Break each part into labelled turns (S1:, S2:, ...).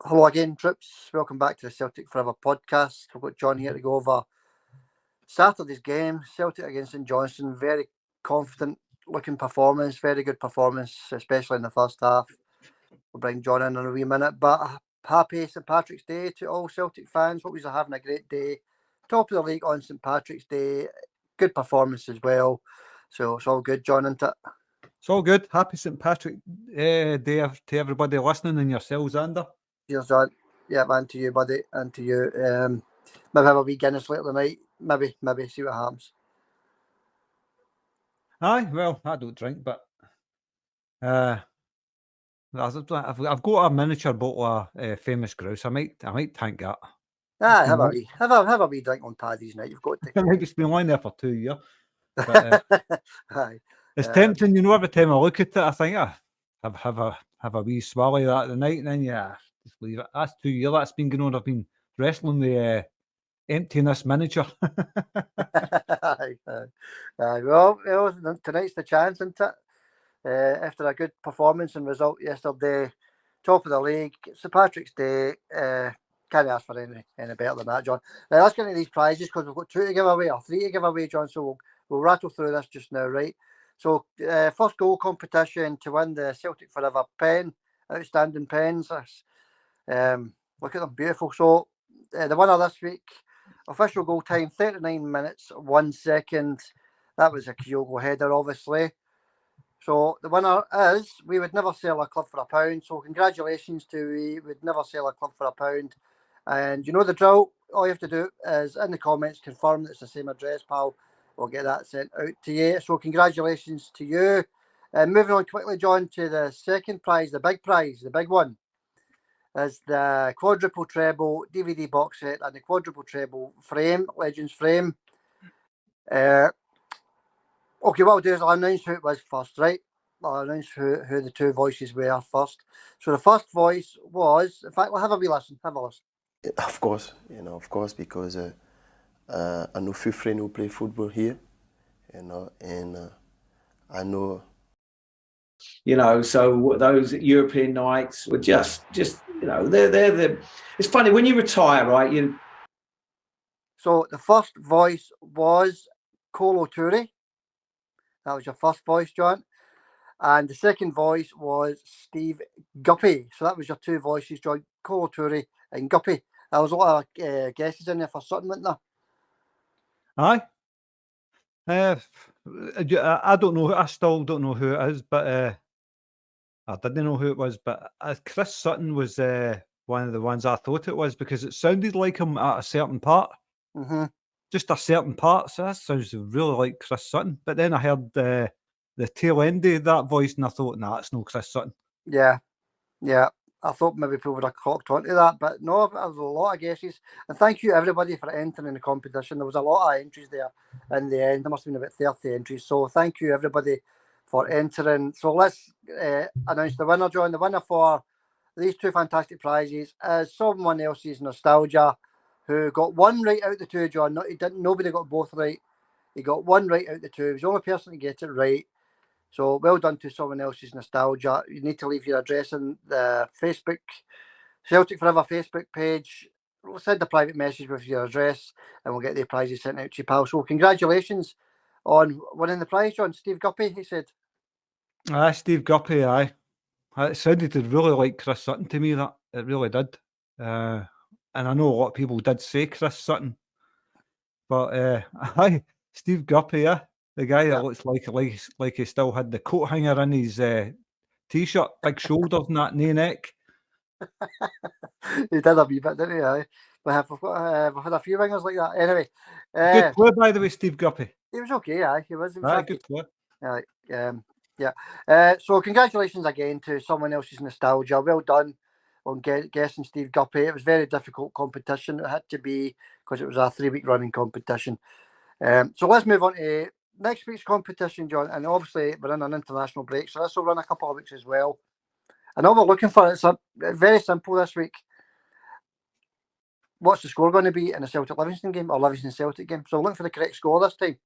S1: Hello again, troops. Welcome back to the Celtic Forever podcast. We've got John here to go over Saturday's game, Celtic against St Johnstone. Very confident looking performance, very good performance, especially in the first half. We'll bring John in a wee minute, but happy St Patrick's Day to all Celtic fans. Hope you're having a great day. Top of the league on St Patrick's Day. Good performance as well. So it's all good, John, isn't it?
S2: It's all good. Happy St Patrick Day to everybody listening and yourselves, Ander.
S1: Cheers, John. Yeah, and to you, buddy, and to you. Maybe have a wee Guinness later tonight. Maybe see what happens.
S2: Aye, well, I don't drink, but I've got a miniature bottle of famous grouse. I might tank that.
S1: Have a wee drink on Paddy's night. You've got to.
S2: It's been lying there for 2 years. But,
S1: Aye.
S2: It's tempting, every time I look at it, I think, have a wee swallow of that tonight, and then just leave it. That's 2 years that's been going on. I've been wrestling with emptiness miniature.
S1: Aye. Well, tonight's the chance, isn't it? After a good performance and result yesterday, top of the league, St Patrick's Day. Can't ask for any better than that, John. Now let's get into these prizes because we've got 2 to give away or 3 to give away, John. So we'll rattle through this just now, right? So first goal competition to win the Celtic Forever pen, outstanding pens. Look at them, beautiful. So the winner this week, official goal time 39 minutes 1 second. That was a Kyogo header, obviously. So the winner is We Would Never Sell a Club for £1. So congratulations to We Would Never Sell a Club for £1. And you know the drill. All you have to do is in the comments confirm that it's the same address, pal. We'll get that sent out to you. So congratulations to you. Moving on quickly, John, to the second prize, the big one, is the quadruple treble DVD box set and the quadruple treble frame, Legends frame. Okay, what I'll do is I'll announce who it was first, right? I'll announce who the 2 voices were first. So the first voice was, in fact, we'll have a wee listen. Have a listen.
S3: Of course, because I know few friends who play football here, and I know.
S4: So those European nights were just they're the. It's funny when you retire, right?
S1: So the first voice was Kolo Toure. That was your first voice, John. And the second voice was Steve Guppy. So that was your 2 voices, John. Kolo Toure and Guppy. There was a lot of guesses in there for Sutton, wasn't there?
S2: Aye. I don't know. I still don't know who it is, but I didn't know who it was. But Chris Sutton was one of the ones I thought it was because it sounded like him at a certain part.
S1: Mm-hmm.
S2: Just a certain part. So that sounds really like Chris Sutton. But then I heard the tail end of that voice and I thought, nah, it's no Chris Sutton.
S1: Yeah. I thought maybe people would have clocked onto that, but no, there was a lot of guesses. And thank you everybody for entering the competition. There was a lot of entries there in the end. There must have been about 30 entries. So thank you everybody for entering. So let's announce the winner, John. The winner for these 2 fantastic prizes is someone else's Nostalgia, who got 1 right out of the 2, John. Nobody got both right. He got 1 right out of the 2. He was the only person to get it right. So well done to someone else's Nostalgia. You need to leave your address in the Facebook, Celtic Forever Facebook page. We'll send a private message with your address and we'll get the prizes sent out to you, pal. So congratulations on winning the prize, John. Steve Guppy, he said.
S2: Steve Guppy, aye. It sounded really like Chris Sutton to me, that. It really did. And I know a lot of people did say Chris Sutton. But aye, Steve Guppy, yeah. The guy that looks like he still had the coat hanger in his t-shirt, big shoulders and that knee neck.
S1: He did a wee bit, didn't he? Aye. We've had a few wingers like that. Anyway.
S2: Good player, by the way, Steve Guppy.
S1: He was okay, aye. He was
S2: good player.
S1: So congratulations again to someone else's Nostalgia. Well done on guessing Steve Guppy. It was a very difficult competition. It had to be because it was a 3-week running competition. So let's move on to next week's competition, John. And obviously we're in an international break, so this will run a couple of weeks as well. And all we're looking for is very simple this week. What's the score going to be in a Celtic Livingston game or Livingston Celtic game? So we're looking for the correct score this time.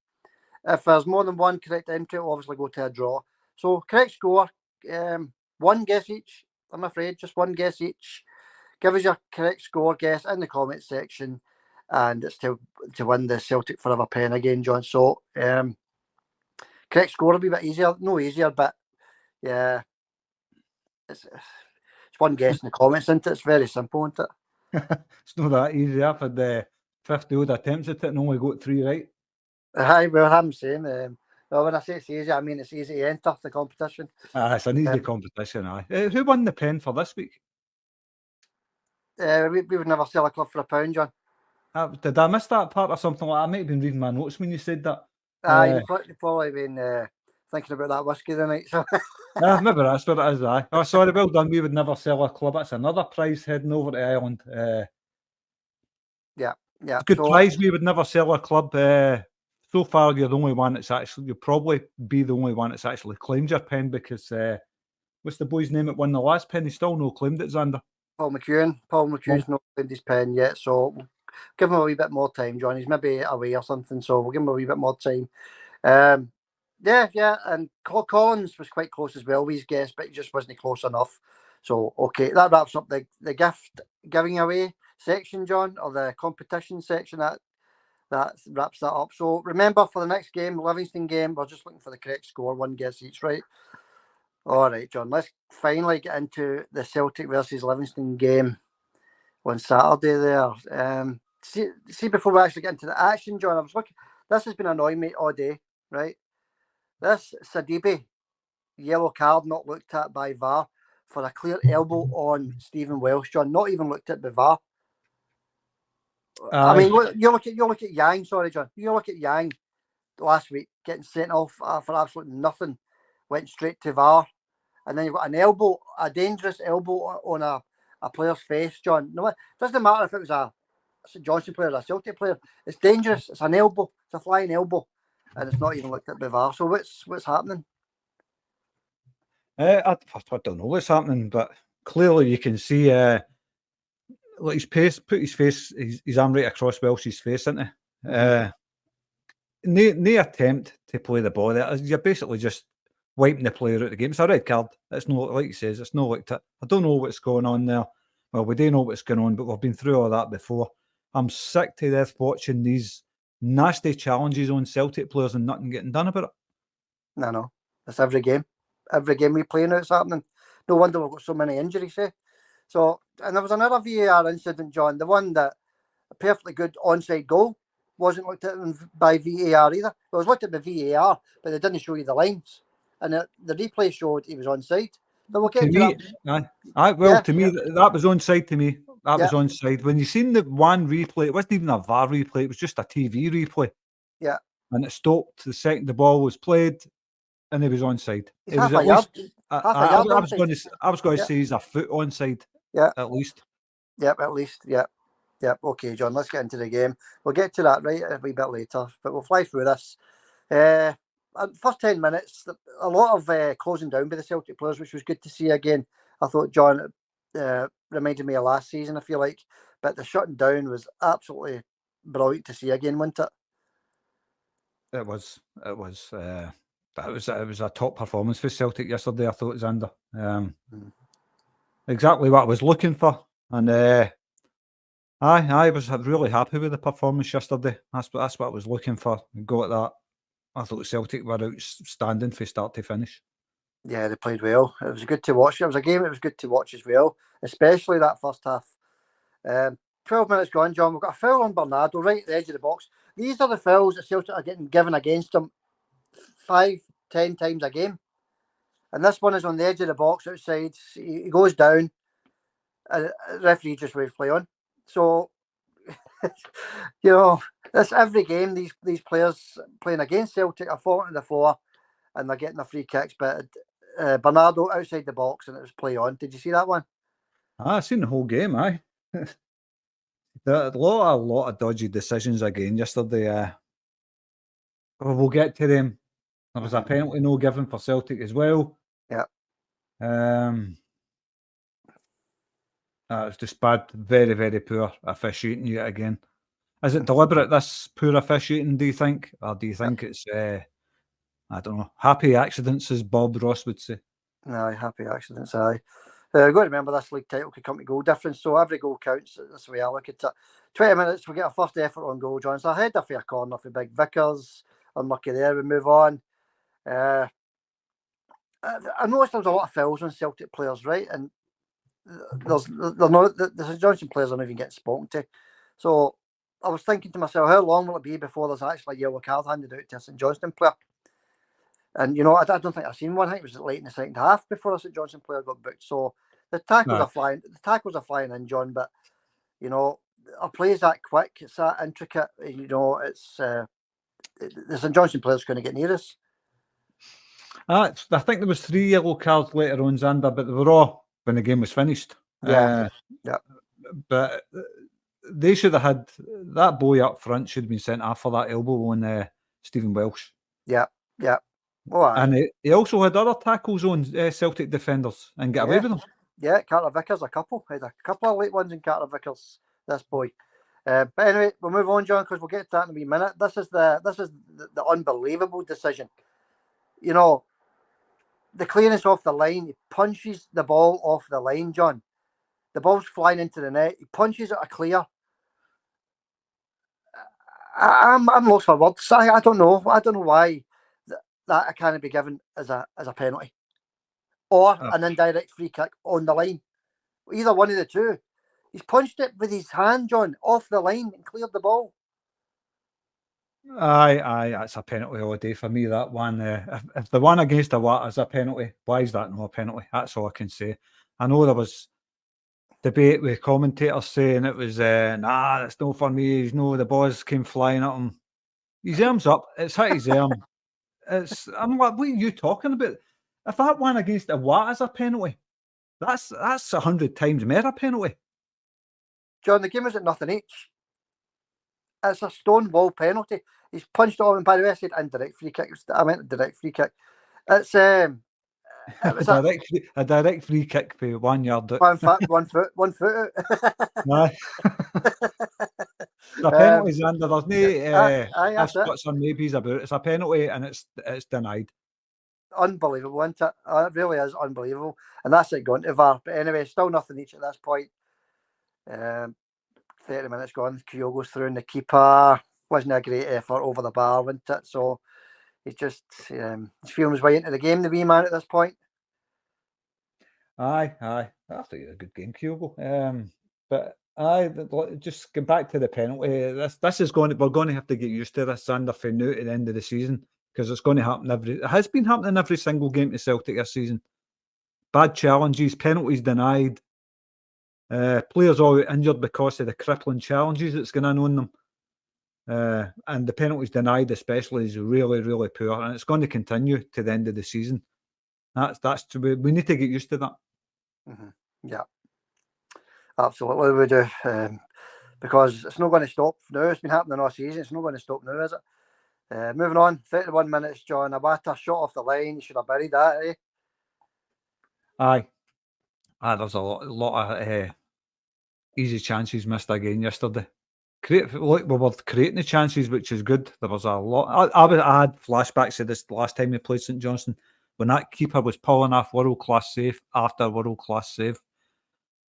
S1: If there's more than 1 correct entry, it'll obviously go to a draw. So correct score, 1 guess each. I'm afraid just 1 guess each. Give us your correct score guess in the comments section, and it's to win the Celtic Forever pen again, John. So correct score will be a bit easier, no easier, but yeah, it's one guess in the comments, isn't it? It's very simple, isn't it?
S2: It's not that easy. I've had 50 odd attempts at it and only got 3 right.
S1: Aye, well, I'm saying. Well, when I say it's easy, I mean it's easy to enter the competition.
S2: It's an easy competition, aye. Who won the pen for this week?
S1: We would never sell a club for £1, John.
S2: Did I miss that part or something like that? I might have been reading my notes when you said that.
S1: You've probably been thinking about that whiskey the night. So.
S2: Maybe that's what it is, aye. Oh, sorry, well done. We would never sell a club. That's another prize heading over to Ireland.
S1: Yeah.
S2: Good prize. We would never sell a club. So far, you're the only one that's actually, you'll probably be the only one that's actually claimed your pen because what's the boy's name that won the last pen? He's still no claimed it, Xander.
S1: Paul McEwen's not claimed his pen yet, so we'll give him a wee bit more time, John. He's maybe away or something, so we'll give him a wee bit more time. Yeah, and Collins was quite close as well with his guess, but he just wasn't close enough. So, okay, that wraps up the gift giving away section, John, or the competition section. That wraps that up. So remember, for the next game, Livingston game, we're just looking for the correct score, one guess each, right? All right, John, let's finally get into the Celtic versus Livingston game on Saturday there. See, before we actually get into the action, John, I was looking, this has been annoying me all day, right? This Sidibe yellow card not looked at by VAR for a clear elbow on Stephen Welsh, John, not even looked at by VAR. I mean, you look at Yang. Sorry, John. You look at Yang last week getting sent off for absolutely nothing. Went straight to VAR, and then you've got an elbow, a dangerous elbow on a player's face, John. No, it doesn't matter if it was a St Johnstone player or a Celtic player. It's dangerous. It's an elbow. It's a flying elbow, and it's not even looked at by VAR. So what's happening?
S2: I don't know what's happening, but clearly you can see. Like put his arm right across Welsh's face, isn't he? No attempt to play the ball there. You're basically just wiping the player out of the game. It's a red card. It's not, like he says, it's not like I don't know what's going on there. Well, we do know what's going on, but we've been through all that before. I'm sick to death watching these nasty challenges on Celtic players and nothing getting done about it.
S1: No. It's every game. Every game we play now, it's happening. No wonder we've got so many injuries, eh? So, and there was another VAR incident, John, the one that a perfectly good onside goal wasn't looked at by VAR either. It was looked at by VAR, but they didn't show you the lines. And the replay showed he was onside. But we'll get to
S2: me,
S1: that.
S2: To me, that was onside to me. That was onside. When you seen the one replay, it wasn't even a VAR replay, it was just a TV replay.
S1: Yeah.
S2: And it stopped the second the ball was played, and he was onside.
S1: It was at least
S2: I was going to say he's a foot onside.
S1: Yeah.
S2: At least.
S1: Yep, at least. Yep. Okay, John, let's get into the game. We'll get to that right a wee bit later, but we'll fly through this. First 10 minutes, a lot of closing down by the Celtic players, which was good to see again. I thought, John, reminded me of last season, I feel like. But the shutting down was absolutely brilliant to see again, wasn't it?
S2: It was a top performance for Celtic yesterday, I thought, Xander. Exactly what I was looking for. And I was really happy with the performance yesterday. That's what I was looking for. Got that. I thought Celtic were outstanding from start to finish. Yeah,
S1: they played well. It was good to watch. It was a game that was good to watch as well, especially that first half. 12 minutes gone, John. We've got a foul on Bernardo right at the edge of the box. These are the fouls that Celtic are getting given against them 5-10 times a game. And this one is on the edge of the box outside. He goes down. And the referee just waves play on. So, that's every game. These players playing against Celtic are falling to the floor and they're getting the free kicks. But Bernardo outside the box and it was play on. Did you see that one?
S2: I've seen the whole game, aye. A lot of dodgy decisions again yesterday. We'll get to them. There was a penalty no given for Celtic as well.
S1: Yeah.
S2: It was just bad, very, very poor officiating yet again. Is it deliberate, this poor officiating, do you think? Or do you think it's, I don't know, happy accidents, as Bob Ross would say?
S1: No, happy accidents, aye. You've got to remember this league title could come to goal difference, so every goal counts. That's the way I look at it. 20 minutes, we get our first effort on goal, John. So I head off a corner for Big Vickers. Unlucky there, we move on. I noticed there was a lot of fouls on Celtic players, right? And the St Johnstone players are not even getting spoken to. So I was thinking to myself, how long will it be before there's actually a yellow card handed out to a St Johnstone player? And, I don't think I've seen one. I think it was late in the second half before a St Johnstone player got booked. So the tackles are flying in, John, but, our play is that quick. It's that intricate. It's the St Johnstone player's going to get near us.
S2: I think there was 3 yellow cards later on, Xander, but they were all when the game was finished.
S1: Yeah.
S2: But they should have had that boy up front should have been sent off for that elbow on Stephen Welsh.
S1: Yeah. Oh,
S2: and he also had other tackles on Celtic defenders and get away with them.
S1: Yeah, Carter Vickers, a couple. Had a couple of late ones in Carter Vickers. This boy. But anyway, we'll move on, John, because we'll get to that in a wee minute. This is the unbelievable decision. The clearance off the line. He punches the ball off the line, John. The ball's flying into the net. He punches it a clear. I'm lost for words. I don't know. I don't know why that can't be given as a penalty or an indirect free kick on the line. Either one of the two. He's punched it with his hand, John, off the line and cleared the ball.
S2: Aye, that's a penalty all day for me, that one. If the one against the Watt is a penalty, why is that not a penalty? That's all I can say. I know there was debate with commentators saying it was, that's no for me. The balls came flying at him. His arm's up. It's hit his arm. I'm like, what are you talking about? If that one against the Watt is a penalty, that's 100 times more a penalty.
S1: John, the game was at nothing each. It's a stonewall penalty. He's punched off, and by the way, I said indirect free kick. I meant direct free kick. It's a
S2: direct free kick for 1 yard out.
S1: One foot out.
S2: The penalties under. There's no splits or maybes about it. It's a penalty and it's denied.
S1: Unbelievable, isn't it? It really is unbelievable. And that's it gone to VAR. But anyway, still nothing each at this point. 30 minutes gone. Kyogo's through in the keeper. Wasn't a great effort over the bar, wasn't it? So he's just he's feeling his way into the game, the wee man at this point.
S2: Aye. I think it's a good game, Kyogo. But just get back to the penalty. This is we're going to have to get used to this, Sander, from now to the end of the season, because it's going to happen it has been happening every single game to Celtic this season. Bad challenges, penalties denied, players all injured because of the crippling challenges that's going on them. And the penalties denied especially is really, really poor, and it's going to continue to the end of the season. We need to get used to that.
S1: Mm-hmm. Yeah, absolutely we do, because it's not going to stop now. It's been happening all season. It's not going to stop now, is it? Moving on, 31 minutes, John. Abata shot off the line. You should have buried that, eh?
S2: Aye. There's a lot of easy chances missed again yesterday. We were creating the chances, which is good. There was a lot. I had flashbacks to this last time we played St Johnstone, when that keeper was pulling off world-class save after world-class save.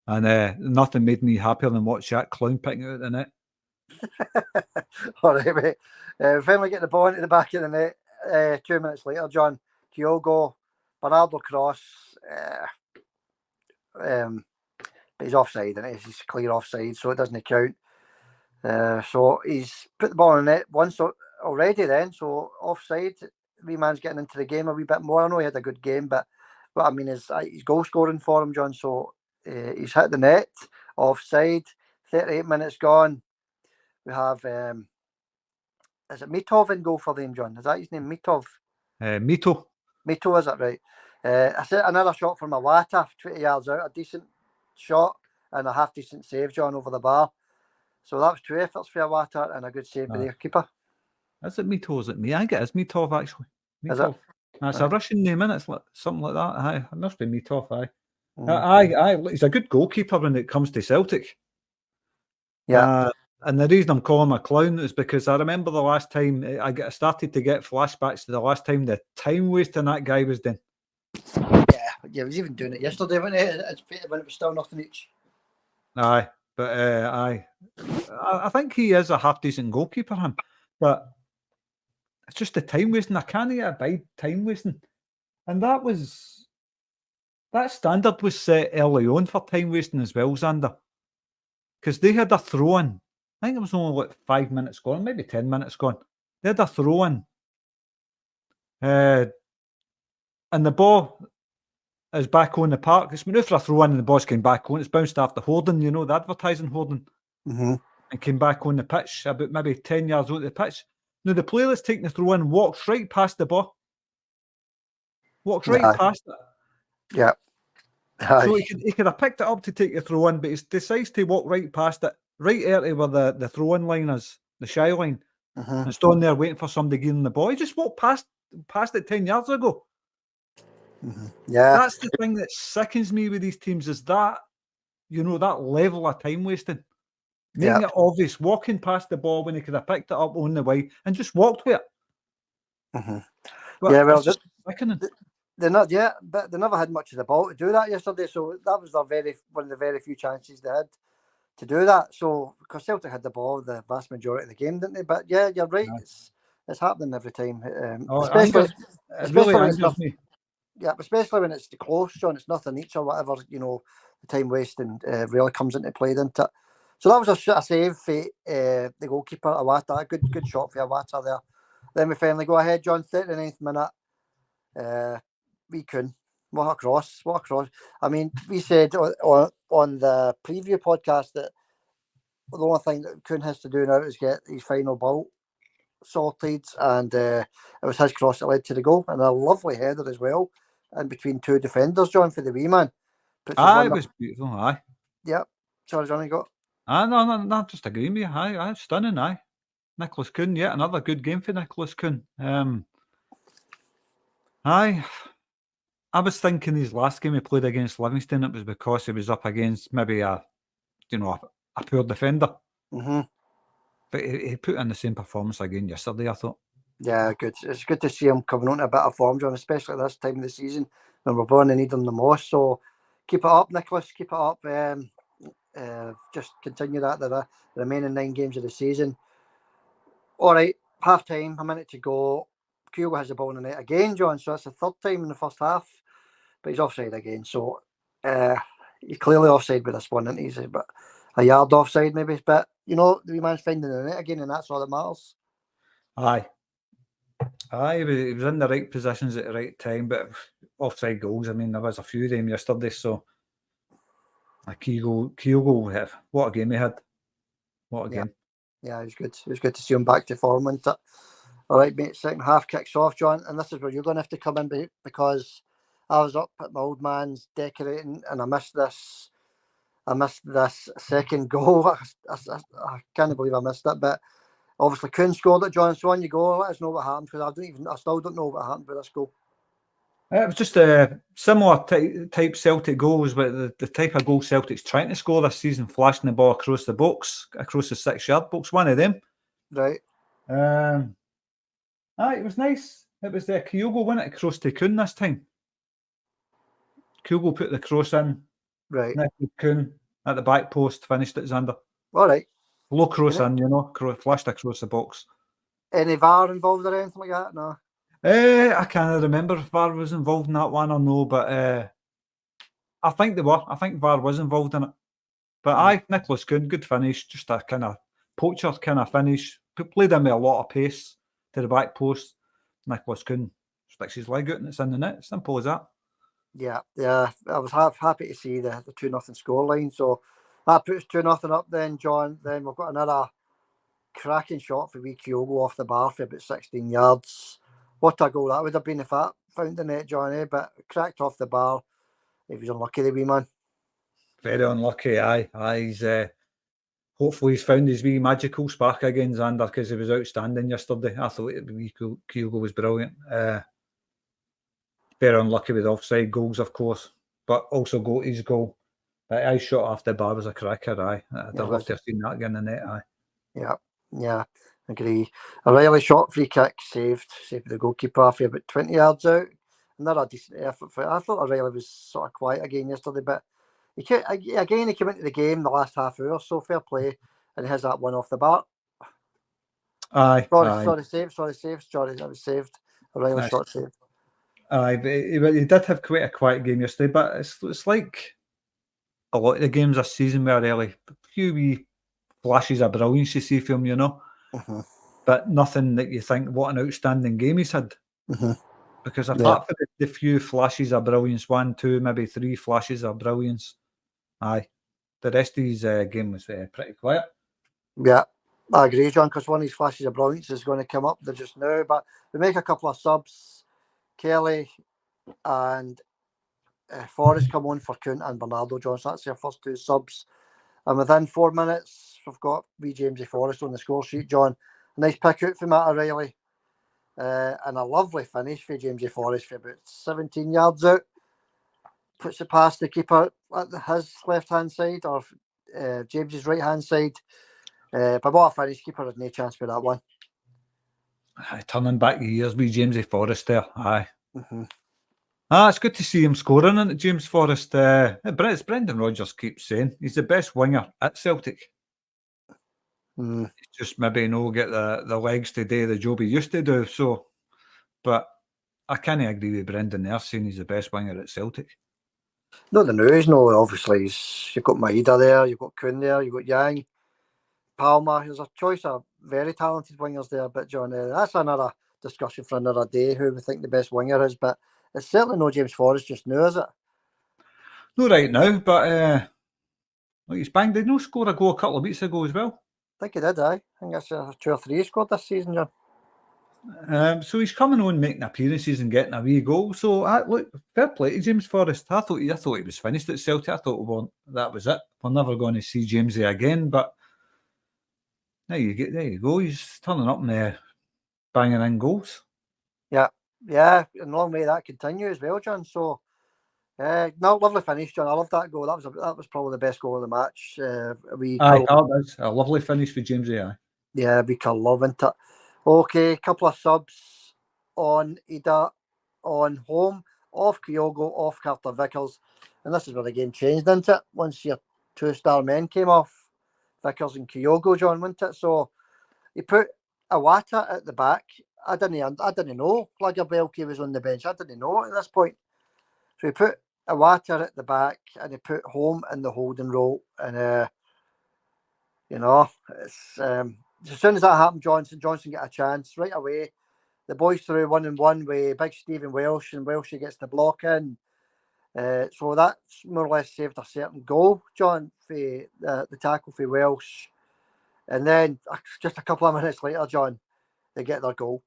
S2: And nothing made me happier than watch that clown picking out the net.
S1: All right, mate. Finally get the ball into the back of the net. 2 minutes later, John, Kyogo, Bernardo cross. But he's offside, and he's clear offside, so it doesn't count. So he's put the ball in the net once already then, so offside. Wee man's getting into the game a wee bit more. I know he had a good game, but what I mean is he's goal scoring for him, John. So he's hit the net, offside. 38 minutes gone. We have is it Mitov in goal for them, John? Is that his name, Mitov?
S2: Mito, is
S1: that right? I said another shot from Awata, 20 yards out, a decent shot and a half decent save, John, over the bar. So that was 2 efforts for Awata and a good save by the keeper. Is
S2: it Mito? Is it me? I think it is Mitov, actually. Mitov.
S1: Is it?
S2: It's a Russian name, isn't it? It's like, something like that. Aye, it must be Mitov, aye. He's a good goalkeeper when it comes to Celtic.
S1: Yeah.
S2: And the reason I'm calling him a clown is because I remember the last time I started to get flashbacks to the last time the time wasting that guy was done.
S1: yeah, he was even doing it yesterday, wasn't he? When it was still nothing each.
S2: Aye, but I think he is a half decent goalkeeper, him. But it's just the time wasting. I can't abide time wasting, and that standard was set early on for time wasting as well, Xander, because they had a throw in. I think it was only like 5 minutes gone, maybe 10 minutes gone. They had a throw in, and the ball is back on the park. It's been for a throw in, and the ball's came back on. It's bounced after hoarding, you know, the advertising hoarding.
S1: Mm-hmm.
S2: And came back on the pitch about maybe 10 yards onto the pitch. Now, the player that's taking the throw in walks right past the ball. Walks right past it.
S1: Yeah.
S2: So he could have picked it up to take the throw in, but he decides to walk right past it, right early where the throw in line is, the shy line, and stand there waiting for somebody to give him the ball. He just walked past it 10 yards ago.
S1: Mm-hmm. Yeah.
S2: That's the thing that sickens me with these teams is that, you know, that level of time wasting. Making it obvious, walking past the ball when he could have picked it up on the way and just walked with it.
S1: Mm-hmm.
S2: But
S1: yeah, well, they never had much of the ball to do that yesterday, so that was one of the very few chances they had to do that. So, because Celtic had the ball the vast majority of the game, didn't they? But yeah, you're right. It's happening every time, especially when it's not. Yeah, especially when it's close, John. It's nothing each or whatever. You know, the time wasting really comes into play, doesn't it? So that was a save for the goalkeeper, Awata. A good shot for Awata there. Then we finally go ahead, John, 39th minute. We Kuhn. What a cross. I mean, we said on the preview podcast that the only thing that Kuhn has to do now is get his final ball sorted, and it was his cross that led to the goal, and a lovely header as well, in between two defenders, John, for the wee man.
S2: It was beautiful, aye.
S1: Yep. Sorry, Johnny, got.
S2: No, just agreeing with you. Aye, stunning, aye. Nicolas Kuhn, yeah, another good game for Nicolas Kuhn. Aye. I was thinking his last game he played against Livingston, it was because he was up against maybe a poor defender.
S1: Mm-hmm.
S2: But he put in the same performance again yesterday, I thought.
S1: Yeah, good. It's good to see him coming on to a bit of form, John, especially this time of the season when we're going to need him the most. So keep it up, Nicholas. Keep it up. Just continue that the remaining 9 games of the season. All right, half time, a minute to go. Kyogo has the ball in the net again, John. So that's the third time in the first half, but he's offside again. So he's clearly offside with this one, isn't he? He's about a yard offside, maybe. But you know, the man's finding the net again, and that's all that matters.
S2: Aye, he was in the right positions at the right time, but offside goals. I mean, there was a few of them yesterday. So, Kyogo, what a game he had! What a game!
S1: Yeah, it was good. It was good to see him back to form, wasn't it? All right, mate. Second half kicks off, John, and this is where you're going to have to come in because I was up at my old man's decorating, and I missed this second goal. I can't believe I missed it, but obviously Kuhn scored it, John. So on you go. Let us know what happened, because I still don't know what happened with this goal.
S2: It was just a similar type Celtic goals, but the type of goal Celtic's trying to score this season, flashing the ball across the box, across the 6-yard box. One of them,
S1: right?
S2: It was nice. It was Kyogo went it across to Kuhn this time. Kyogo put the cross in.
S1: Right.
S2: Nicolas Kuhn at the back post finished it, Xander.
S1: All right.
S2: Low cross in, flashed across the box.
S1: Any VAR involved or anything like that? No.
S2: I can't remember if VAR was involved in that one or no, but I think they were. I think VAR was involved in it. But Nicolas Kuhn, good finish, just a kind of poacher kind of finish. Played him with a lot of pace to the back post. Nicolas Kuhn sticks his leg out and it's in the net. Simple as that.
S1: Yeah. I was happy to see the 2-0 scoreline. So that puts 2-0 up then, John. Then we've got another cracking shot for wee Kyogo off the bar for about 16 yards. What a goal that would have been if that found the net, Johnny, but cracked off the bar. He was unlucky, the wee man.
S2: Very unlucky, aye. He's hopefully he's found his wee magical spark again, Xander, because he was outstanding yesterday. I thought Kyogo was brilliant. Very unlucky with offside goals, of course, but also got his goal. His shot off the bar was a cracker, aye. I'd love to have seen that again in the net, aye.
S1: Yeah, agree. A Riley shot, free kick, saved the goalkeeper for about 20 yards out. another decent effort for it. I thought O'Reilly was sort of quiet again yesterday, but he came into the game the last half hour, so fair play, and he has that one off the bat.
S2: Aye.
S1: Sorry, saved. Sorry, that was saved. O'Reilly shot saved.
S2: Aye, but he did have quite a quiet game yesterday, but it's like a lot of the games this season were really a few wee flashes of brilliance you see from him,
S1: Mm-hmm.
S2: but nothing that you think, what an outstanding game he's had.
S1: Mm-hmm.
S2: Because apart from the few flashes of brilliance, 1, 2, maybe 3 flashes of brilliance, aye, the rest of his game was pretty quiet.
S1: Yeah, I agree, John, because one of these flashes of brilliance is going to come up there just now. But we make a couple of subs. Kelly and Forrest come on for Kuhn and Bernardo Johnson. That's their first 2 subs. And within 4 minutes, we've got Jamesy Forrest on the score sheet, John. A nice pick out for Matt O'Reilly. And a lovely finish for Jamesy Forrest for about 17 yards out. Puts it past the keeper at his left-hand side or James's right-hand side. But what a finish. Keeper had no chance with that one.
S2: Turning back the years with Jamesy Forrest there, aye.
S1: Mm-hmm.
S2: It's good to see him scoring into James Forrest. As Brendan Rodgers keeps saying, he's the best winger at Celtic.
S1: Mm.
S2: He's just maybe no get the legs to do the job he used to do. So, but I can't agree with Brendan there saying he's the best winger at Celtic.
S1: Not the news, no. Obviously, you've got Maeda there, you've got Kuhn there, you've got Yang, Palmer. There's a choice of very talented wingers there. But John, that's another discussion for another day. Who we think the best winger is, but it's certainly no James Forrest just now, is it?
S2: No, right now, but he's banged. Did no score a goal a couple of weeks ago as well?
S1: I think he did. I think that's 2 or 3 he scored this season, John.
S2: So he's coming on, making appearances and getting a wee goal. So look, fair play to James Forrest. I thought he was finished at Celtic. I thought that was it. We're never going to see Jamesy again. But there you go. He's turning up and banging in goals.
S1: Yeah, and long may that continue as well, John. So, lovely finish, John. I love that goal. That was probably the best goal of the match.
S2: That's a lovely finish for Jamesy. Aye.
S1: Yeah, we can love it. Okay, couple of subs on Ida, on home, off Kyogo, off Carter Vickers. And this is where the game changed, isn't it? Once your 2-star men came off, Vickers and Kyogo, John, wasn't it? So he put Iwata at the back. I didn't know Lagerbielke was on the bench. I didn't know at this point. So he put Iwata at the back and he put Home in the holding role. And, it's... as soon as that happened, Johnson got a chance right away. The boys threw 1-on-1 with big Stephen Welsh, and Welsh gets the block in. So that's more or less saved a certain goal, John, for the tackle for Welsh. And then just a couple of minutes later, John, they get their goal.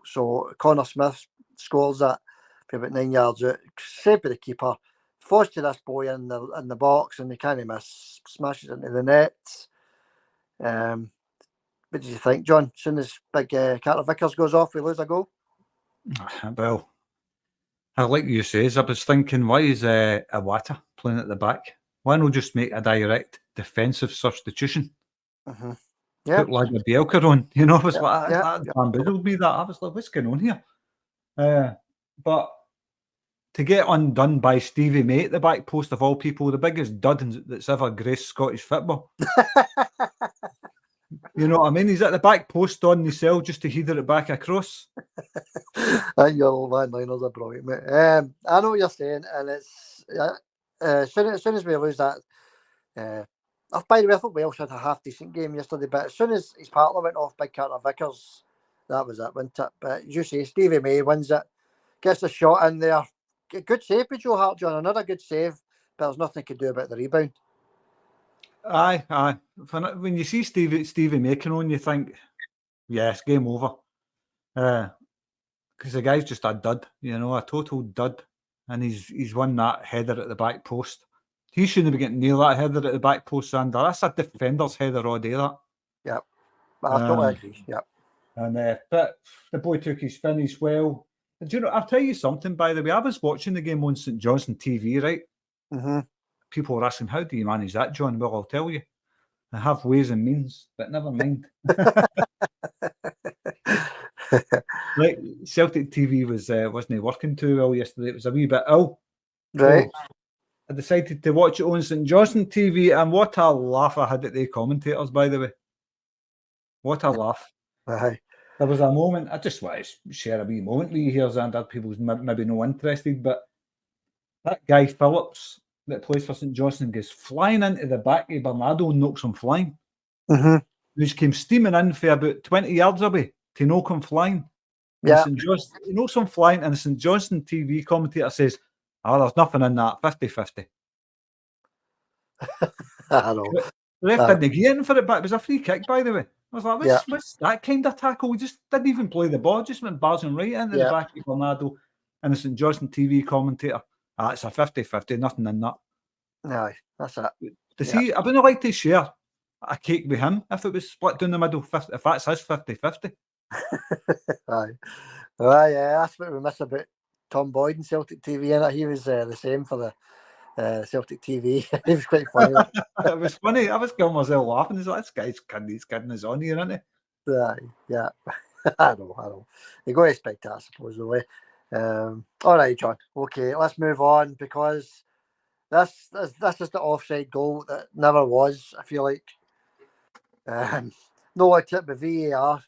S1: So Connor Smith scores that for about 9 yards out, saved by the keeper. Forced to this boy in the box, and they can't miss. Smashes into the net. What did you think, John? As soon as big Carter Vickers goes off, we lose a goal.
S2: Well, like you says, I was thinking, why is Iwata playing at the back? Why not just make a direct defensive substitution?
S1: Mm-hmm. Yeah.
S2: Put Lagerbielke on. It was that bamboozled me. That I was like, what's going on here? But to get undone by Stevie May at the back post of all people, the biggest dud that's ever graced Scottish football. You know what I mean? He's at the back post on the cell just to header it back across.
S1: I think your old one-liners are brilliant, mate. I know what you're saying, and it's as soon as we lose that. By the way, I thought Welsh had a half-decent game yesterday, but as soon as his partner went off, big Carter Vickers, that was it, wasn't it? But as you say, Stevie May wins it, gets a shot in there. Good save by Joe Hart, John. Another good save, but there's nothing he could do about the rebound.
S2: Aye. When you see Stevie making on, you think, yes, game over. Because the guy's just a dud, a total dud. And he's won that header at the back post. He shouldn't be getting near that header at the back post, Sander. That's a defender's header all day, that.
S1: Yep. I totally agree. Yep.
S2: And but the boy took his finish well. And I'll tell you something, by the way. I was watching the game on St Johnstone TV, right?
S1: Mm-hmm.
S2: People were asking, how do you manage that, John? Well, I'll tell you. I have ways and means, but never mind. Like Celtic TV wasn't working too well yesterday. It was a wee bit ill.
S1: Right.
S2: So I decided to watch it on St Johnstone TV, and what a laugh I had at the commentators, by the way. What a laugh.
S1: Aye.
S2: There was a moment, I just want to share a wee moment with you here, Xander. People's maybe no interested, but that guy Phillips that plays for St Johnstone goes flying into the back of Bernardo and knocks him flying.
S1: Mm-hmm.
S2: He just came steaming in for about 20 yards away to knock him flying.
S1: Yeah.
S2: He knocks him flying, and the St Johnstone TV commentator says, "Oh, there's nothing in that, 50-50.
S1: I know.
S2: The ref didn't get in for it, but it was a free kick, by the way. I was like, what's that kind of tackle? We just didn't even play the ball, just went barging right into the back of Bernardo, and the St Johnstone TV commentator, it's a 50-50, nothing in that.
S1: Aye, that's it.
S2: I wouldn't like to share a cake with him if it was split down the middle, if that's his 50-50.
S1: Aye. Well, yeah, that's what we miss about Tom Boyd and Celtic TV, innit? He was the same for the Celtic TV. He was quite funny.
S2: It was funny. I was killing myself laughing. He's like, this guy's kidding us on here, isn't he?
S1: Yeah. I know. You got to expect that, I suppose, the way. All right, John. Okay, let's move on, because this is the offside goal that never was, I feel like. No like tip with VAR.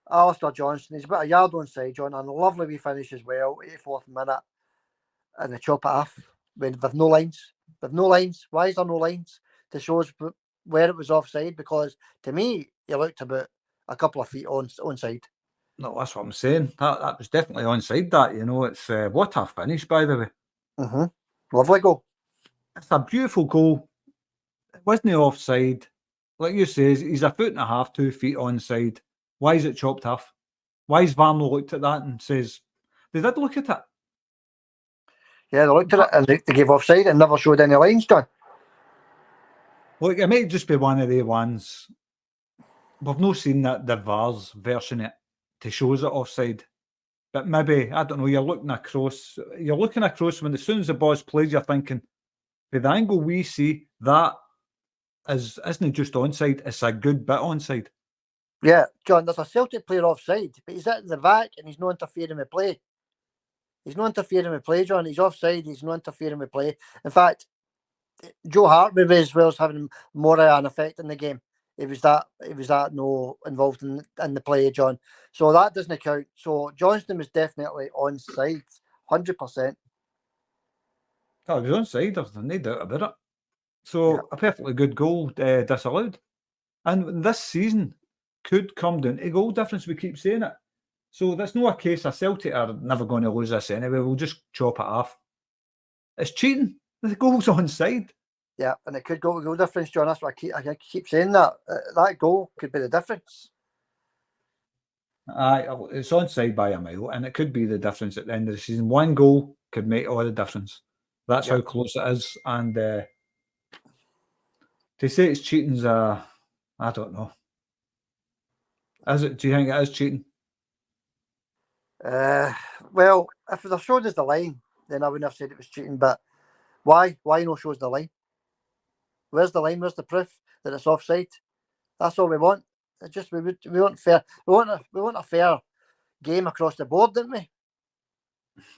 S1: Alistair Johnston, he's about a yard onside, John, and a lovely wee finish as well, 84th minute, and they chop it off. With no lines. With no lines. Why is there no lines to show us where it was offside? Because to me, he looked about a couple of feet onside.
S2: No, that's what I'm saying. That was definitely onside. That, you know, it's what a finish, by the way.
S1: Mm-hmm. Lovely goal.
S2: It's a beautiful goal. It wasn't offside. Like you say, he's a foot and a half, 2 feet onside. Why is it chopped off? Why has Varno looked at that and says, they did look at it?
S1: Yeah, they looked at it and they gave offside and never showed any lines, John.
S2: Look, it might just be one of the ones. We've not seen the VAR's version it to show us it offside. But maybe, I don't know, you're looking across when as soon as the ball's played, you're thinking, with the angle we see, that isn't just onside, it's a good bit onside.
S1: Yeah, John, there's a Celtic player offside, but he's at the back and he's not interfering with play. He's not interfering with play, John. He's offside, he's not interfering with play. In fact, Joe Hart maybe as well is having more of an effect in the game. It was that no involved in the play, John. So that doesn't count. So Johnston was definitely onside, 100%.
S2: Oh, he was onside, there's no doubt about it. So a perfectly good goal disallowed. And this season could come down to goal difference, we keep saying it. So that's not a case of Celtic are never going to lose this anyway, we'll just chop it off. It's cheating. The goal's onside.
S1: Yeah, and it could go difference, John. That's what I keep saying, that that goal could be the difference.
S2: It's onside by a mile, and it could be the difference at the end of the season. One goal could make all the difference. That's how close it is. And to say it's cheating's I don't know. Is it? Do you think it is cheating?
S1: Well, if they showed us the line, then I wouldn't have said it was cheating. But why? Why no shows the line? Where's the line? Where's the proof that it's offside? That's all we want. It's just we want fair. We want a fair game across the board, didn't we?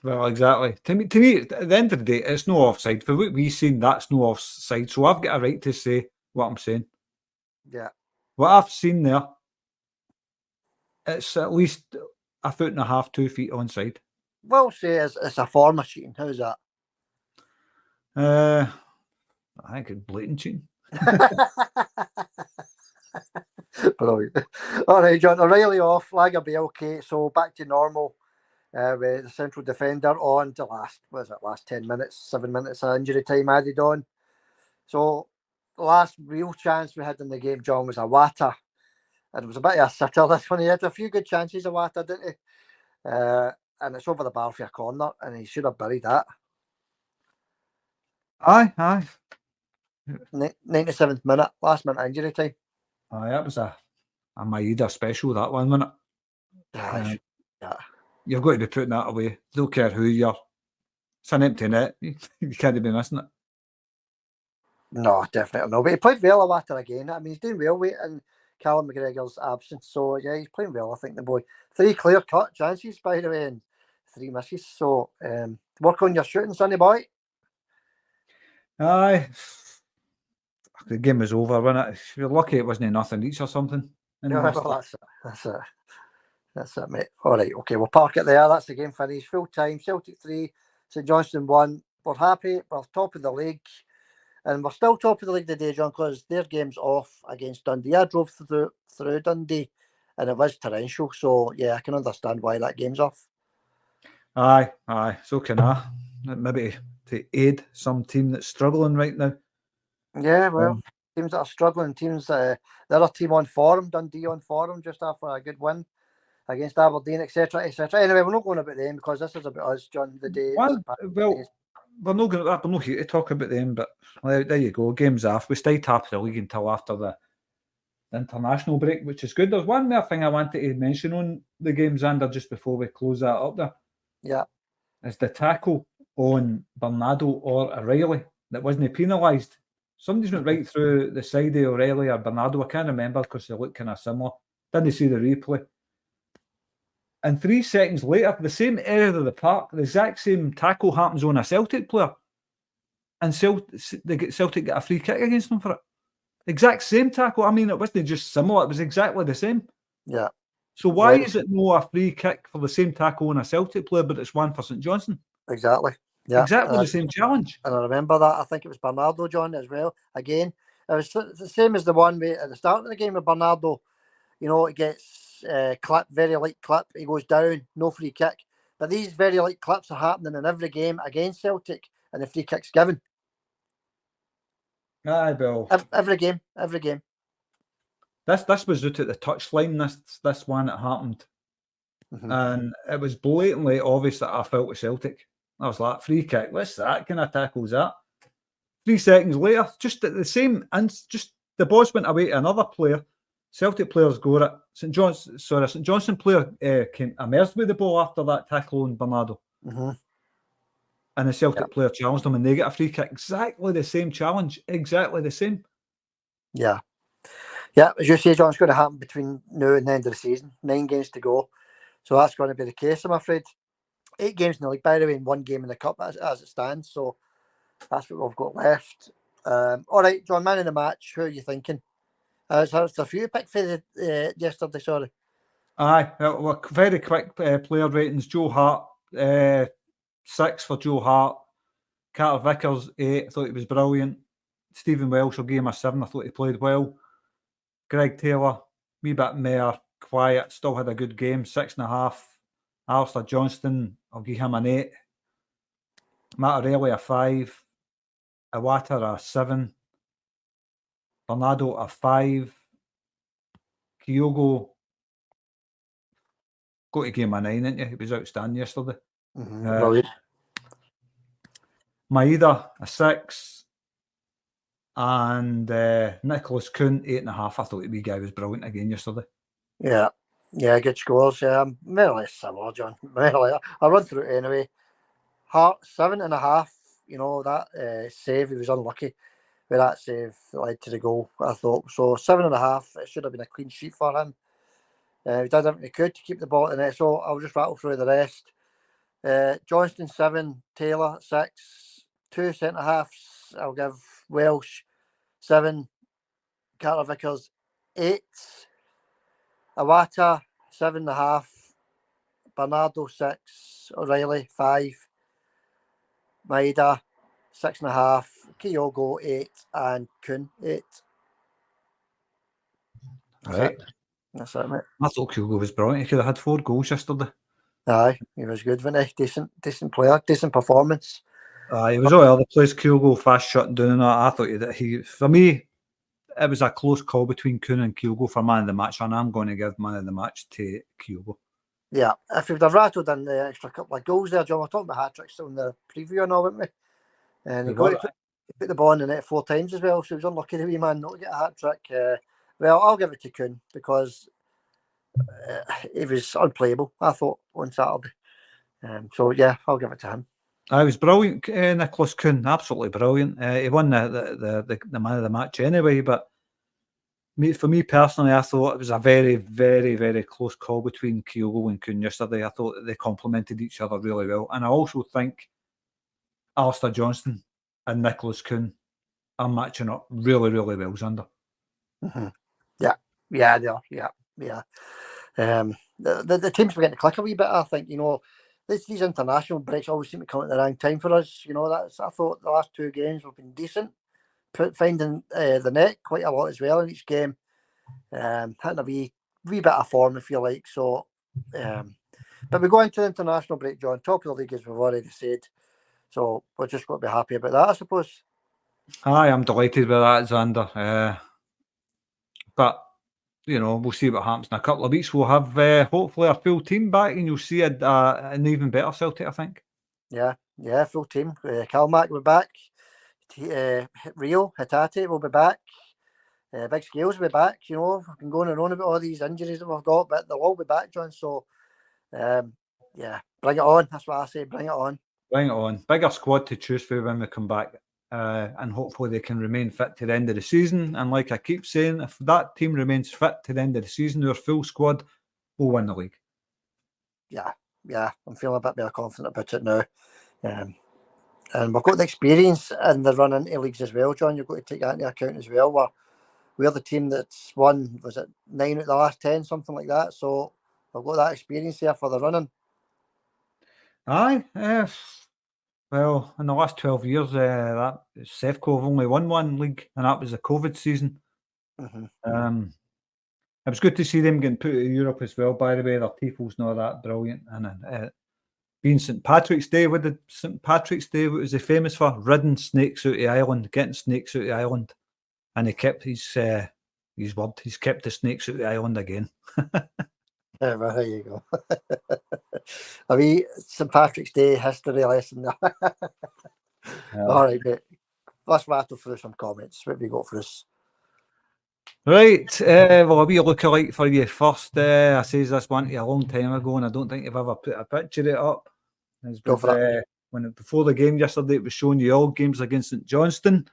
S2: Well, exactly. To me, at the end of the day, it's no offside. For what we've seen, that's no offside. So I've got a right to say what I'm saying.
S1: Yeah.
S2: What I've seen there, it's at least a foot and a half, 2 feet onside.
S1: We'll say it's a form of cheating. How's that?
S2: I think it's blatant cheating.
S1: Brilliant. All right, John. O'Reilly off, Lager be okay. So back to normal with the central defender on to last 10 minutes, 7 minutes of injury time added on. So the last real chance we had in the game, John, was a Wata. And it was a bit of a sitter, this one. He had a few good chances of Wata, didn't he? And it's over the bar for a corner, and he should have buried that.
S2: Aye.
S1: 97th minute, last minute injury time.
S2: Aye, that was a Maeda special, that one, wasn't it?
S1: Yeah.
S2: You've got to be putting that away. Don't care who you're. It's an empty net. You can't be missing it.
S1: No, definitely no. But he played well a Wata again. I mean, he's doing well. And Callum McGregor's absence. So, yeah, he's playing well, I think, the boy. 3 clear-cut chances, by the way, and 3 misses. So, work on your shooting, sonny boy.
S2: Aye. The game was over, wasn't it? If you're lucky it wasn't nothing each or something.
S1: Yeah, well, that's it, mate. All right, okay, we'll park it there. That's the game finished. Full time, Celtic 3, St Johnstone 1. We're happy. We're top of the league. And we're still top of the league today, John, because their game's off against Dundee. I drove through Dundee, and it was torrential. So, yeah, I can understand why that game's off.
S2: Aye. So can I. Maybe to aid some team that's struggling right now.
S1: Yeah, well, teams that are struggling, the other team on form, Dundee on form, just after a good win against Aberdeen, etc., etc. Anyway, we're not going about them because this is about us, John. The day.
S2: We're not here to talk about them, but there you go. Game's off. We stay top of the league until after the international break, which is good. There's one more thing I wanted to mention on the games, Xander, just before we close that up there.
S1: Yeah.
S2: It's the tackle on Bernardo or O'Reilly that wasn't penalised. Somebody's went right through the side of O'Reilly or Bernardo. I can't remember because they look kind of similar. Didn't see the replay. And 3 seconds later, the same area of the park, the exact same tackle happens on a Celtic player. And Celtic get a free kick against them for it. Exact same tackle. I mean, it wasn't just similar. It was exactly the same.
S1: Yeah.
S2: So why is it no a free kick for the same tackle on a Celtic player, but it's one for St Johnstone?
S1: Exactly. Yeah.
S2: Exactly the same challenge.
S1: And I remember that. I think it was Bernardo, John, as well. Again, it was the same as the one at the start of the game with Bernardo. You know, it gets clipped, very light clip. He goes down, no free kick. But these very light clips are happening in every game against Celtic, and the free kick's given.
S2: Aye, Bill.
S1: Every game.
S2: This was out at the touchline. This one that happened, and it was blatantly obvious that I felt with Celtic. I was like, free kick. What's that? Kind of tackles that. 3 seconds later, just at the same, and just the ball went away to another player. Celtic players go it. St Johnstone player came immersed with the ball after that tackle on Bernardo. And the Celtic player challenged them and they get a free kick. Exactly the same challenge. Exactly the same.
S1: Yeah. Yeah, as you say, John, it's going to happen between now and the end of the season. 9 games to go. So that's going to be the case, I'm afraid. 8 games in the league, by the way, and 1 game in the cup as it stands. So that's what we've got left. All right, John, man in the match. Who are you thinking? It's a few pick for yesterday, sorry.
S2: Aye, well, very quick player ratings. Joe Hart, 6 for Joe Hart. Carter Vickers, 8. I thought he was brilliant. Stephen Welsh, I'll give him a 7. I thought he played well. Greg Taylor, wee bit more quiet, still had a good game, 6.5. Alistair Johnston, I'll give him an 8. Matt O'Reilly, a 5. Iwata, a 7. Bernardo, a 5. Kyogo, got to give him a 9, didn't you? He was outstanding yesterday. Maeda, a 6. And Nicolas Kuhn, 8.5. I thought the wee guy was brilliant again yesterday.
S1: Yeah, good scores. Yeah, more or less similar, John. I'll run through it anyway. Hart, 7.5. You know, that save, he was unlucky with that save that led to the goal, I thought. So 7.5, it should have been a clean sheet for him. He did everything he could to keep the ball at the net. So I'll just rattle through the rest. Johnston, 7. Taylor, 6. 2 centre-halves, I'll give Welsh, 7. Carter Vickers, 8. Iwata, 7.5. Bernardo, 6. O'Reilly, 5. Maeda, 6.5. Kyogo, 8. And Kuhn, 8.
S2: Right.
S1: That's it, mate.
S2: I thought Kyogo was brilliant. He could have had 4 goals yesterday.
S1: Aye, he was good, wasn't he? Decent player, decent performance.
S2: He was all the other place. Kyogo fast shutting down and that. I thought he for me, it was a close call between Kuhn and Kyogo for man of the match, and I'm going to give man of the match to Kyogo.
S1: Yeah, if we'd have rattled in the extra couple of goals there, John, we're talking about hat-tricks on the preview and all, weren't we? And he put the ball in the net 4 times as well, so he was unlucky the wee man not to get a hat-trick. Well, I'll give it to Kuhn because he was unplayable, I thought, on Saturday. So, yeah, I'll give it to him.
S2: I was brilliant, Nicolas Kuhn, absolutely brilliant. He won the man of the match anyway, but for me personally, I thought it was a very, very, very close call between Kyogo and Kuhn yesterday. I thought that they complemented each other really well. And I also think St Johnstone and Nicolas Kuhn are matching up really, really well, Xander.
S1: Mm-hmm. Yeah, they are. Yeah. The teams beginning to click a wee bit. I think, these international breaks always seem to come at the wrong time for us. I thought the last 2 games have been decent, finding the net quite a lot as well in each game, hitting a wee bit of form, if you like. So, but we go into the international break, John, top of the league, as we've already said. So we're just going to be happy about that, I suppose.
S2: Aye, I'm delighted with that, Xander. But we'll see what happens in a couple of weeks. We'll have hopefully a full team back, and you'll see an even better Celtic, I think.
S1: Yeah, full team. Calmac will be back. Rio Hatate will be back. Big Scales will be back. We've been going on about all these injuries that we've got, but they'll all be back, John. So, bring it on. That's what I say. Bring it on.
S2: Bring it on. Bigger squad to choose for when we come back. And hopefully they can remain fit to the end of the season. And like I keep saying, if that team remains fit to the end of the season, our full squad will win the league. Yeah,
S1: I'm feeling a bit more confident about it now. And we've got the experience in the run into leagues as well, John. You've got to take that into account as well. We're the team that's won, was it 9 out of the last 10, something like that. So we've got that experience there for the running.
S2: Aye, well, in the last 12 years, that Sevco have only won 1 league, and that was the COVID season.
S1: Mm-hmm.
S2: It was good to see them getting put to Europe as well, by the way. Their tifos not that brilliant. And being St Patrick's Day, what did St Patrick's Day, what was he famous for? Ridding snakes out of the island, getting snakes out of the island. And he kept his word. He's kept the snakes out of the island again.
S1: Yeah, well, there you go. A wee St Patrick's Day history lesson. All right, mate. Let's rattle through some comments. What have you got for us?
S2: Right, well, a wee lookalike for you first. I says this one to you a long time ago, and I don't think you've ever put a picture of it up.
S1: Go for it.
S2: Before the game yesterday, it was showing you all games against St Johnstone,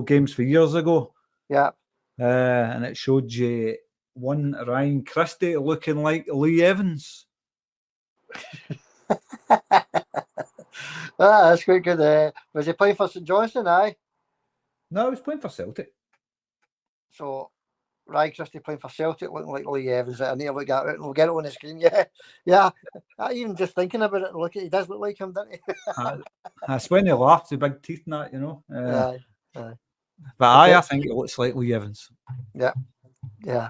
S2: games for years ago.
S1: Yeah.
S2: And it showed you one Ryan Christie looking like Lee Evans.
S1: That's quite good. Was he playing for St Johnstone? Aye.
S2: No, he was playing for Celtic.
S1: So Ryan Christie playing for Celtic, looking like Lee Evans. I need to look at it. We'll get it on the screen. Yeah. Even just thinking about it, look, he does look like him, doesn't he?
S2: That's when he laughs, the big teeth and that,
S1: Aye.
S2: But I think it looks like Lee Evans.
S1: Yeah,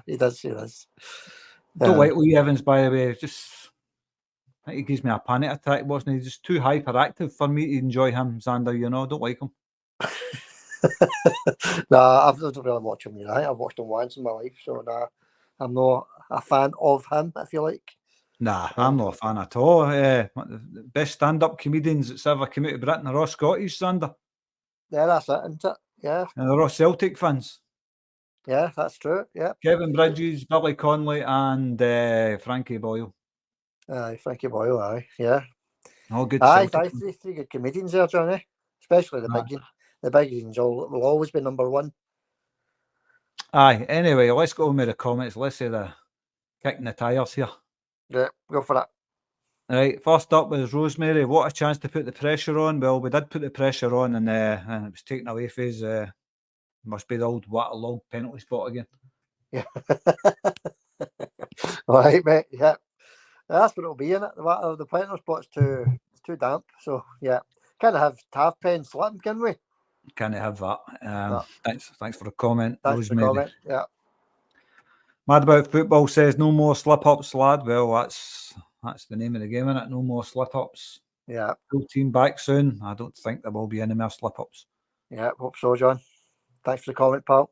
S1: he does.
S2: Don't like Lee Evans, by the way. I think he gives me a panic attack, wasn't he? Just too hyperactive for me to enjoy him, Xander. Don't like him.
S1: Nah, I don't really watch him. I've watched him once in my life, so I'm not a fan of him, if you like.
S2: Nah, I'm not a fan at all. The best stand-up comedians that's ever come out of Britain are all Scottish, Xander.
S1: Yeah, that's it, isn't it? Yeah.
S2: And they're all Celtic fans.
S1: Yeah, that's true. Yeah.
S2: Kevin Bridges, Billy Connolly, and Frankie Boyle.
S1: Aye, Frankie Boyle. Aye, yeah.
S2: All good.
S1: Aye, three good comedians there, Johnny. Especially the big. The big ones will always be number one.
S2: Aye. Anyway, let's go with the comments. Let's say the kicking the tyres here.
S1: Yeah, go for it.
S2: Right, first up was Rosemary. What a chance to put the pressure on. Well, we did put the pressure on, and it was taken away from us. Must be the old what a long penalty spot again.
S1: Yeah. All right, mate. Yeah, that's what it'll be in it. The penalty spot's too damp. So yeah, kind of have half pen slip, can we?
S2: Can't have that. Thanks for the comment,
S1: Thanks
S2: Rosemary.
S1: for the comment. Yeah.
S2: Mad About Football says no more slip-ups, lad. Well, that's the name of the game, isn't it? No more slip-ups.
S1: Yeah.
S2: Full team back soon. I don't think there will be any more slip-ups.
S1: Yeah, hope so, John. Thanks for the comment, pal.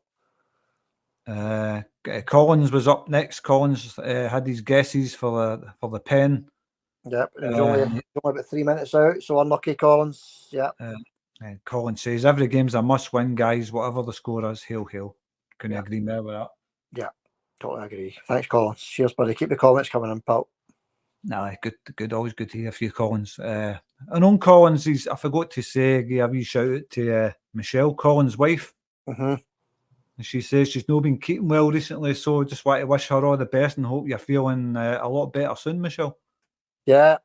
S2: Collins was up next. Collins had his guesses for the pen.
S1: Yep, it was only about 3 minutes out, so unlucky, Collins. Yeah.
S2: Collins says every game's a must-win, guys. Whatever the score is, hail. Can you agree more with that? Yeah,
S1: totally agree. Thanks, Collins. Cheers, buddy. Keep the comments coming in, pal.
S2: No, good. Always good to hear a few Collins. And on Collins, I forgot to say, give a wee shout out to Michelle, Collins' wife.
S1: Mm-hmm.
S2: And she says she's not been keeping well recently, so just want to wish her all the best and hope you're feeling a lot better soon, Michelle.
S1: Yeah,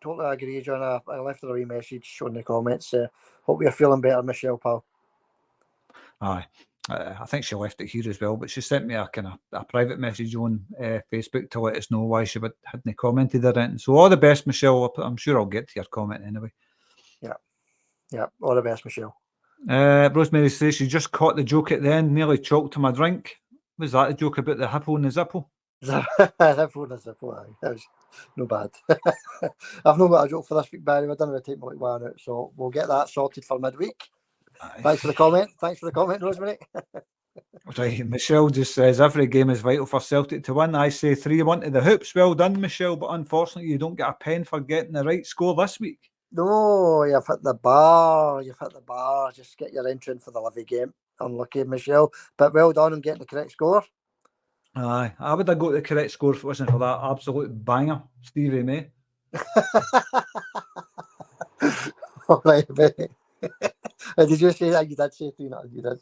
S1: totally agree, John. I left her a wee message on the comments. Hope you're feeling better, Michelle, pal.
S2: Aye. I think she left it here as well, but she sent me a private message on Facebook to let us know why she hadn't commented or anything. So all the best, Michelle. I'm sure I'll get to your comment anyway.
S1: Yeah, all the best, Michelle.
S2: Rosemary says she just caught the joke at the end, nearly choked to my drink. Was that a joke about the hippo and the zippo?
S1: That was no bad. I've not got a joke for this week, Barry. I don't know take my one out, so we'll get that sorted for midweek.
S2: Aye.
S1: Thanks for the comment, Rosemary.
S2: Right, Michelle just says every game is vital for Celtic to win. I say 3-1 to the hoops. Well done, Michelle, but unfortunately you don't get a pen for getting the right score this week.
S1: No, you've hit the bar. Just get your entry in for the Livy game. Unlucky, Michelle, but well done on getting the correct score.
S2: Aye, I would have got the correct score if it wasn't for that absolute banger, Stevie May.
S1: All right, mate. Did you say that? You did say 3-0. You did.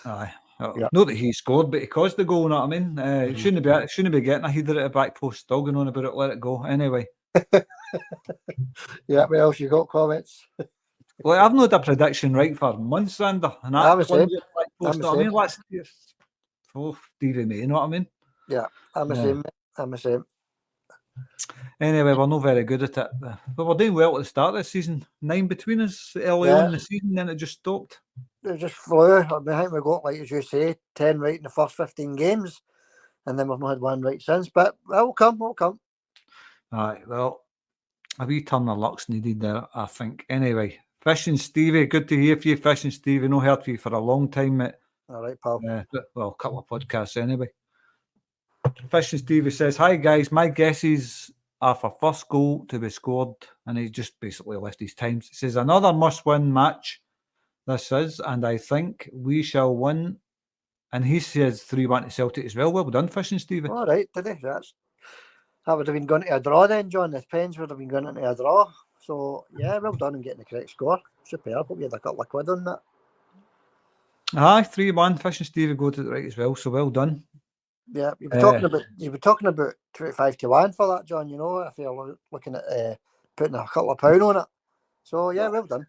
S2: Aye.
S1: Yeah.
S2: Not that he scored, but he caused the goal, you know what I mean? Shouldn't be getting a header at the back post. Still going on about it, let it go. Anyway.
S1: Yeah, what else you got? Comments?
S2: Well, I've not a prediction right for months, Sander. And
S1: I'm the
S2: that
S1: same.
S2: clungy back post,
S1: I'm
S2: you
S1: the
S2: know what I mean?
S1: same.
S2: Let's Stevie May, you know what I mean?
S1: Yeah, I'm the
S2: Yeah.
S1: same. Mate. I'm the same.
S2: Anyway, we're not very good at it. But we're doing well at the start of the season. 9 between us early on in the season, then it just stopped.
S1: It just flew. I think we got, like as you say, 10 right in the first 15 games, and then we've not had one right since. But it'll come.
S2: Aye, well, a wee turn of luck's needed there, I think. Anyway, Fish and Stevie, good to hear from you, Fish and Stevie. No heard from you for a long time, mate.
S1: All right, pal.
S2: Well, a couple of podcasts anyway. Fish and Stevie says, hi guys, my guesses are for first goal to be scored, and he just basically left his times. He says, another must-win match this is, and I think we shall win. And he says 3-1 to Celtic as well. Well done, Fish and Stevie.
S1: All right, did he? That would have been going to a draw then, John. The Pens would have been going into a draw. So, yeah, well done in getting the correct score. Superb. Hope you had a couple of quid on that.
S2: Aye, 3-1. Fish and Stevie go to the right as well, so well done.
S1: Yeah, you've been talking about 25 to 1 for that, John, you know, if you're looking at putting a couple of pound on it. So, yeah, well done.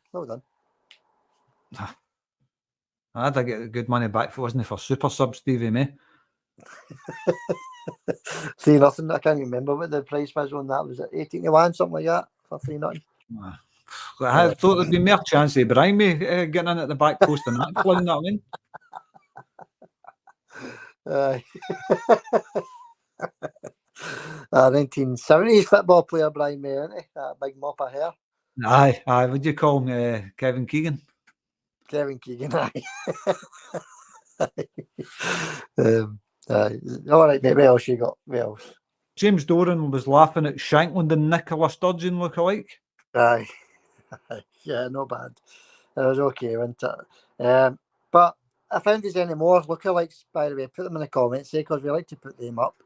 S2: I'd get good money back if it wasn't for super sub, Stevie May.
S1: 3-0. I can't remember what the price was on that. Was it 18 to 1, something like that, for 3-0?
S2: I thought there'd be more chance of Brian May getting in at the back post than that. You know what I mean?
S1: 1970s football player Brian May, isn't he? That big mop of hair.
S2: Aye. What do you call him? Kevin Keegan?
S1: Kevin Keegan, aye. All right, mate. What else you got? What else?
S2: James Doran was laughing at Shankland and Nicola Sturgeon look alike.
S1: Aye. Yeah, not bad. It was okay, wasn't it? But if there's any more lookalikes, by the way, put them in the comments, because we like to put them up.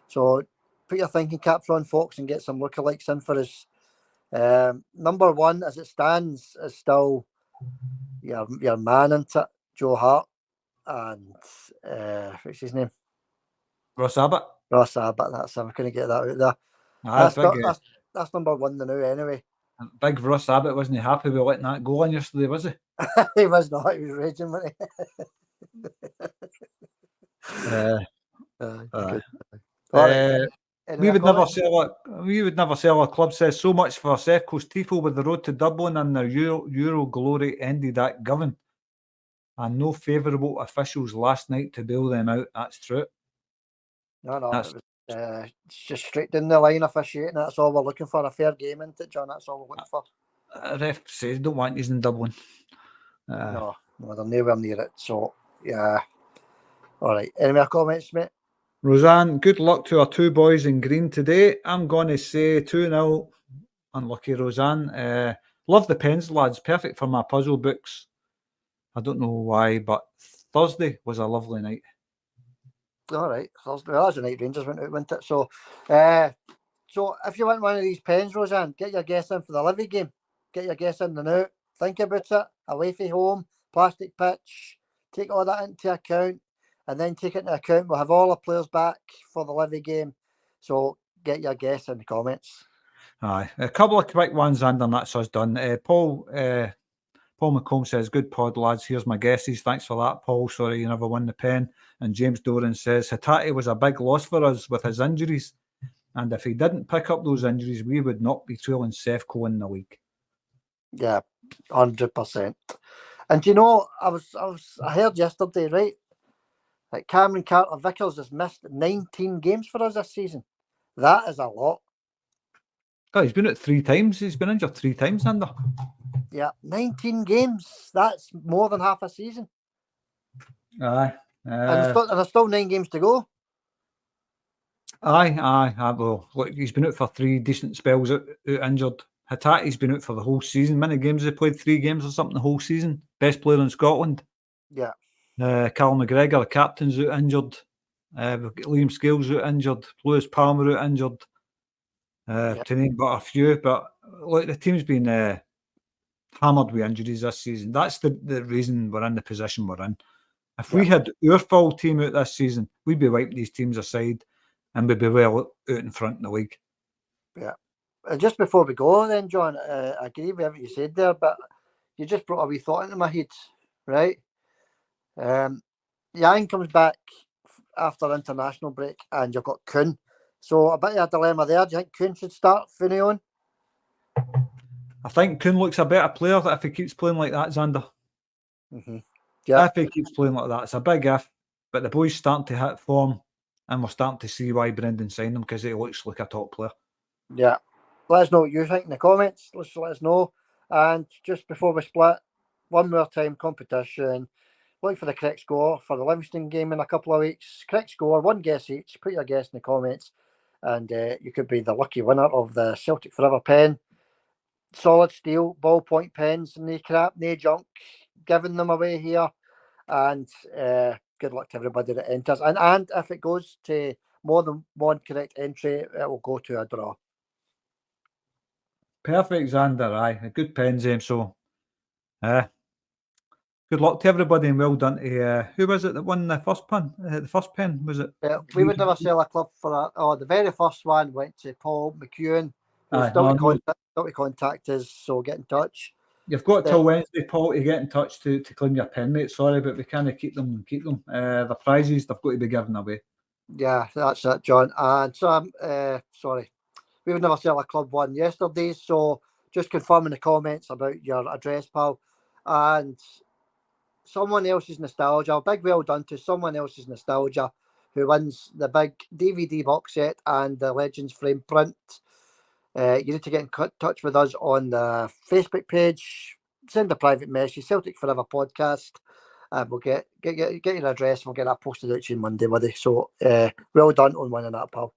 S1: So put your thinking caps on, folks, and get some lookalikes in for us. Number one, as it stands, is still your man, isn't it? Joe Hart and what's his name?
S2: Ross Abbott.
S1: That's him. I couldn't get that out there. That's number one now, anyway.
S2: Big Ross Abbott wasn't happy with letting that go on yesterday, was he?
S1: He was not. He was raging, wasn't he?
S2: We would never sell a club. Says so much for Sefco's tifo with the road to Dublin and their Euro glory ended at Govan, and no favourable officials last night to bail them out. That's true.
S1: No, it was just straight down the line officiating. That's all we're looking for. A fair game, isn't it, John? That's all we're looking for.
S2: Ref says don't want these in Dublin.
S1: No, they're nowhere near it. So yeah. All right. Any more comments, mate?
S2: Roseanne, good luck to our two boys in green today. I'm going to say 2-0. Unlucky, Roseanne. Love the pens, lads. Perfect for my puzzle books. I don't know why, but Thursday was a lovely night.
S1: All right. Thursday. Well, that's the night Rangers went out, wasn't it? So, so if you want one of these pens, Roseanne, get your guess in for the Livy game. Get your guess in the now. Think about it. Away from home, plastic pitch, take all that into account, and then take it into account. We'll have all our players back for the Livy game. So get your guess in the comments.
S2: Aye, a couple of quick ones, and then that's us done. Paul McComb says, "Good pod, lads. Here's my guesses. Thanks for that, Paul. Sorry you never won the pen." And James Doran says, "Hatate was a big loss for us with his injuries, and if he didn't pick up those injuries, we would not be trailing Sefco in the league."
S1: Yeah, 100%. And you know, I heard yesterday, right, that Cameron Carter-Vickers has missed 19 games for us this season. That is a lot.
S2: Oh, he's been out 3 times. He's been injured 3 times, Ander.
S1: Yeah, 19 games. That's more than half a season.
S2: Aye.
S1: And there's still 9 games to go.
S2: Aye. Well, look, he's been out for 3 decent spells out injured. Hatate's been out for the whole season. Many games he played? 3 games or something the whole season. Best player in Scotland.
S1: Yeah.
S2: Carl McGregor, the captain's out injured. We've got Liam Scales out injured. Lewis Palmer out injured. To name but a few. But look, the team's been hammered with injuries this season. That's the reason we're in the position we're in. If we had our full team out this season, we'd be wiping these teams aside and we'd be well out in front in the league. Yeah.
S1: Just before we go then, John, I agree with everything you said there, but you just brought a wee thought into my head, right? Yang comes back after international break and you've got Kuhn. So a bit of a dilemma there. Do you think Kuhn should start from now on?
S2: I think Kuhn looks a better player if he keeps playing like that, Xander.
S1: Mm-hmm. Yeah.
S2: If he keeps playing like that, it's a big if. But the boy's starting to hit form and we're starting to see why Brendan signed him, because he looks like a top player.
S1: Yeah. Let us know what you think in the comments. Let us know. And just before we split, one more time competition. Look for the correct score for the Livingston game in a couple of weeks. Correct score, 1 guess each. Put your guess in the comments. And you could be the lucky winner of the Celtic Forever pen. Solid steel, ballpoint pens, no crap, no junk. Giving them away here. And good luck to everybody that enters. And if it goes to more than 1 correct entry, it will go to a draw.
S2: Perfect, Xander. Aye, a good pen, James. So, good luck to everybody and well done to who was it that won the first pen? The first pen, was it?
S1: We would never sell a club for that. Oh, the very first one went to Paul McEwen. Still to contact us, so get in touch.
S2: You've got till Wednesday, Paul, to get in touch to claim your pen, mate. Sorry, but we can't keep them. The prizes, they've got to be given away.
S1: Yeah, that's it, John. And so, sorry, we would never sell a club one yesterday, so just confirm in the comments about your address, pal. And someone else's nostalgia, big well done to someone else's nostalgia who wins the big DVD box set and the Legends frame print. You need to get in touch with us on the Facebook page. Send a private message, Celtic Forever Podcast. We'll get your address and we'll get that posted out to you Monday, buddy. So well done on winning that, pal.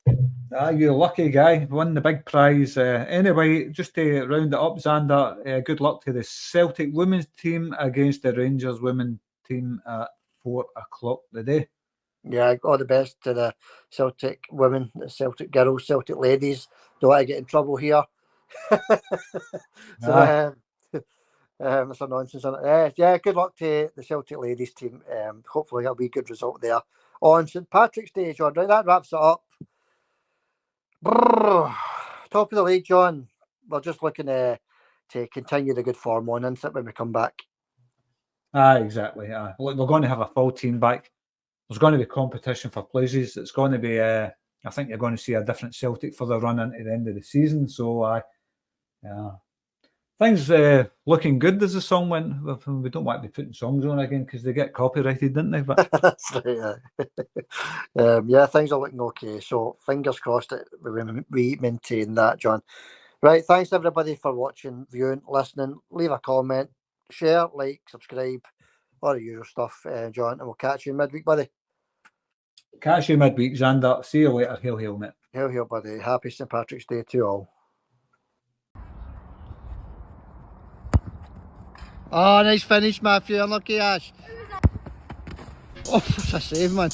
S2: You're a lucky guy. Won the big prize. Anyway, just to round it up, Xander, good luck to the Celtic women's team against the Rangers women team at 4 o'clock today.
S1: Yeah, all the best to the Celtic women, the Celtic girls, Celtic ladies. Don't want to get in trouble here. So, it's a nonsense. Yeah, good luck to the Celtic ladies team. Hopefully it'll be a good result there on St Patrick's Day, John. Right, that wraps it up. Top of the league, John. We're just looking to continue the good form on, isn't it, when we come back?
S2: Exactly. Look, we're going to have a full team back. There's going to be competition for places. It's going to be, I think you're going to see a different Celtic for the run into the end of the season. So, things looking good as the song went. We don't want to be putting songs on again because they get copyrighted, didn't they? But
S1: that's right. Yeah, things are looking okay. So fingers crossed that we maintain that, John. Right, thanks everybody for watching, viewing, listening. Leave a comment, share, like, subscribe, all the usual stuff, John, and we'll catch you midweek, buddy.
S2: Catch you midweek, Xander. See you later. Hail, hail, mate.
S1: Hail, hail, buddy. Happy St Patrick's Day to all. Oh, nice finish, Matthew. Unlucky, Ash. Oh, that's a save, man.